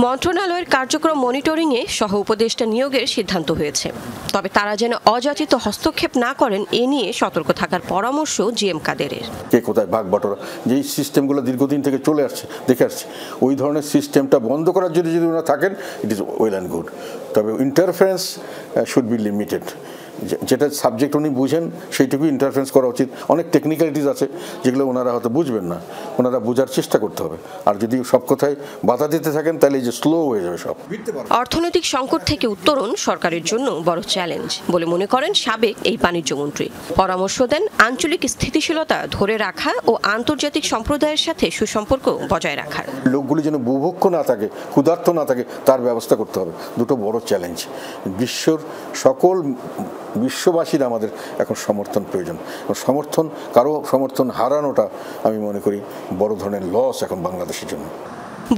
মন্ত্রণালয়ের কার্যক্রম মনিটরিংয়ে সহ উপদেষ্টা নিয়োগের সিদ্ধান্ত হয়েছে, তবে তারা যেন অযাচিত হস্তক্ষেপ না করেন এ নিয়ে সতর্ক থাকার পরামর্শ GM কাদেরের। কে কোথায় ভাগ বাটোয়ারা, যেই সিস্টেমগুলো দীর্ঘদিন থেকে চলে আসছে দেখে আসছে, ওই ধরনের সিস্টেমটা বন্ধ করার জন্য যদি ওনারা থাকেন, it is well and good. তবে ইন্টারফারেন্স শুড বি লিমিটেড। যেটা সাবজেক্ট উনি বুঝেন সেইটুকু ইন্টারফারেন্স করা উচিত। অনেক টেকনিক্যালিটিস আছে যেগুলো ওনারা হয়তো বুঝবেন না, ওনারা বোঝার চেষ্টা করতে হবে। আর যদি সব কথায় বাধা দিতে থাকেন, তাহলে এই যে স্লো হয়ে যাবে সব। অর্থনৈতিক সংকট থেকে উত্তরণ সরকারের জন্য বড় চ্যালেঞ্জ বলে মনে করেন সাবেক এই বাণিজ্য মন্ত্রী। পরামর্শ দেন আঞ্চলিক স্থিতিশীলতা ধরে রাখা ও আন্তর্জাতিক সম্প্রদায়ের সাথে সুসম্পর্ক বজায় রাখার। লোকগুলি যেন বুভুক্ষ না থাকে, ক্ষুধার্ত না থাকে, তার ব্যবস্থা করতে হবে। দুটো বড় চ্যালেঞ্জ। বিশ্বর সকল বিশ্ববাসীর আমাদের এখন সমর্থন প্রয়োজন। সমর্থন, কারো সমর্থন হারানোটা আমি মনে করি বড় ধরনের লস এখন বাংলাদেশের জন্য।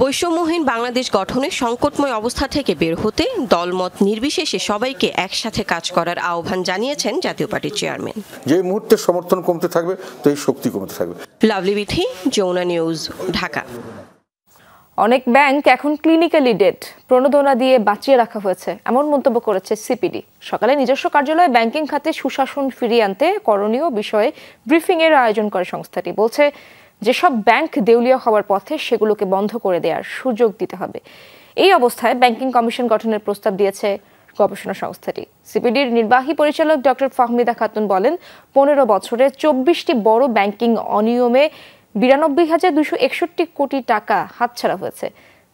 বৈষম্যহীন বাংলাদেশ গঠনে সংকটময় অবস্থা থেকে বের হতে দলমত নির্বিশেষে সবাইকে একসাথে কাজ করার আহ্বান জানিয়েছেন জাতীয় পার্টির চেয়ারম্যান। যে মুহূর্তে সমর্থন কমতে থাকবে, তো এই শক্তি কমতে থাকবে। লাভলি বিথি, যমুনা নিউজ, ঢাকা। অনেক ব্যাংক এখন ক্লিনিক্যালি ডেড, প্রণোদনা দিয়ে বাঁচিয়ে রাখা হয়েছে, এমন মন্তব্য করেছে সিপিডি। সকালে নিজস্ব কার্যালয়ে ব্যাংকিং খাতে সুশাসন ফিরিয়ে আনতে করণীয় বিষয়ে ব্রিফিং এর আয়োজন করে সংস্থাটি। বলছে যেসব ব্যাংক দেউলিয়া হওয়ার পথে সেগুলোকে বন্ধ করে দেওয়ার সুযোগ দিতে হবে। এই অবস্থায় ব্যাংকিং কমিশন গঠনের প্রস্তাব দিয়েছে গবেষণা সংস্থাটি। সিপিডির নির্বাহী পরিচালক ডক্টর ফাহমিদা খাতুন বলেন, 15 বছরে 24টি বড় ব্যাংকিং অনিয়মে 92,261 কোটি টাকা হাতছাড়া হয়েছে।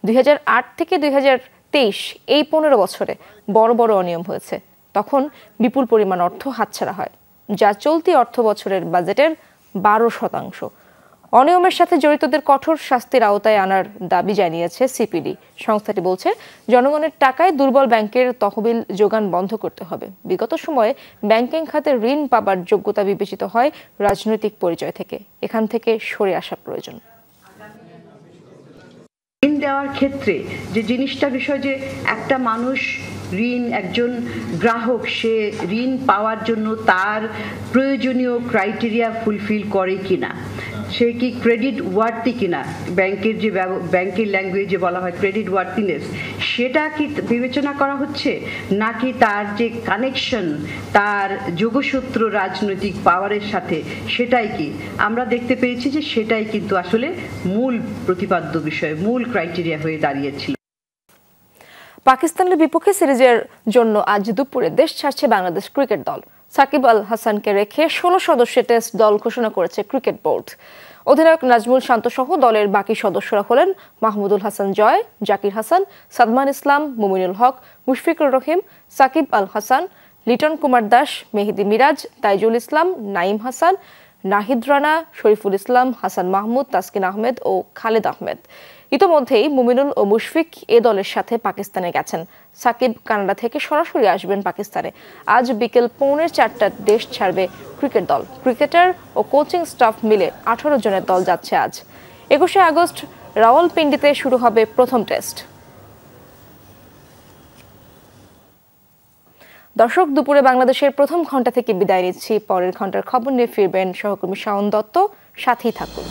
2008 থেকে 2023 এই 15 বছরে বড় বড় অনিয়ম হয়েছে। তখন বিপুল পরিমাণ অর্থ হাতছাড়া হয়, যা চলতি অর্থ বছরের বাজেটের 12%। অনিয়মের সাথে জড়িতদের কঠোর শাস্তির আওতায় আনার দাবি জানিয়েছে সিপিডি। সংস্থাটি বলছে, জনগণের টাকায় দুর্বল ব্যাংকের তহবিল যোগান বন্ধ করতে হবে। বিগত সময়ে ব্যাংকিং খাতে ঋণ পাবার যোগ্যতা বিবেচিত হয় রাজনৈতিক পরিচয় থেকে, এখান থেকে সরে আসা প্রয়োজন। ঋণ দেওয়ার ক্ষেত্রে যে জিনিসটা বিষয়, যে একটা মানুষ ঋণ, একজন গ্রাহক সে ঋণ পাওয়ার জন্য তার প্রয়োজনীয় ক্রাইটেরিয়া ফুলফিল করে কিনা, সে কি ক্রেডিট ওয়ার্থি কিনা, ব্যাংকের যে ব্যাংকের ল্যাঙ্গুয়েজে বলা হয় ক্রেডিট ওয়ার্থিনেস, সেটা কি বিবেচনা করা হচ্ছে, নাকি তার যে কানেকশন, তার যোগসূত্র রাজনৈতিক পাওয়ারের সাথে, সেটাই কি আমরা দেখতে পেয়েছি যে সেটাই কিন্তু আসলে মূল প্রতিপাদ্য বিষয়, মূল ক্রাইটেরিয়া হয়ে দাঁড়িয়েছিল। পাকিস্তানের বিপক্ষে সিরিজের জন্য আজ দুপুরে দেশ ছাড়ছে বাংলাদেশ ক্রিকেট দল। সাকিব আল হাসানকে রেখে 16 সদস্যের টেস্ট দল ঘোষণা করেছে ক্রিকেট বোর্ড। অধিনায়ক নাজমুল শান্ত সহ দলের বাকি সদস্যরা হলেন মাহমুদুল হাসান জয়, জাকির হাসান, সাদমান ইসলাম, মুমিনুল হক, মুশফিকুর রহিম, সাকিব আল হাসান, লিটন কুমার দাস, মেহেদি মিরাজ, তাইজুল ইসলাম, নাইম হাসান, নাহিদ রানা, শরীফুল ইসলাম, হাসান মাহমুদ, তাসকিন আহমেদ ও খালেদ আহমেদ। ইতোমধ্যেই মুমিনুল ও মুশফিক এ দলের সাথে পাকিস্তানে গেছেন। সাকিব কানাডা থেকে সরাসরি আসবেন পাকিস্তানে। আজ বিকেল 3:45 দেশ ছাড়বে ক্রিকেট দল। ক্রিকেটার ও কোচিং স্টাফ মিলে 18 জনের দল যাচ্ছে আজ। 21 আগস্ট রাওয়ালপিন্ডিতে শুরু হবে প্রথম টেস্ট। দর্শক, দুপুরে বাংলাদেশের প্রথম ঘন্টা থেকে বিদায় নিচ্ছি। পরের ঘন্টার খবর নিয়ে ফিরবেন সহকর্মী শাওন দত্ত। সাথেই থাকুন।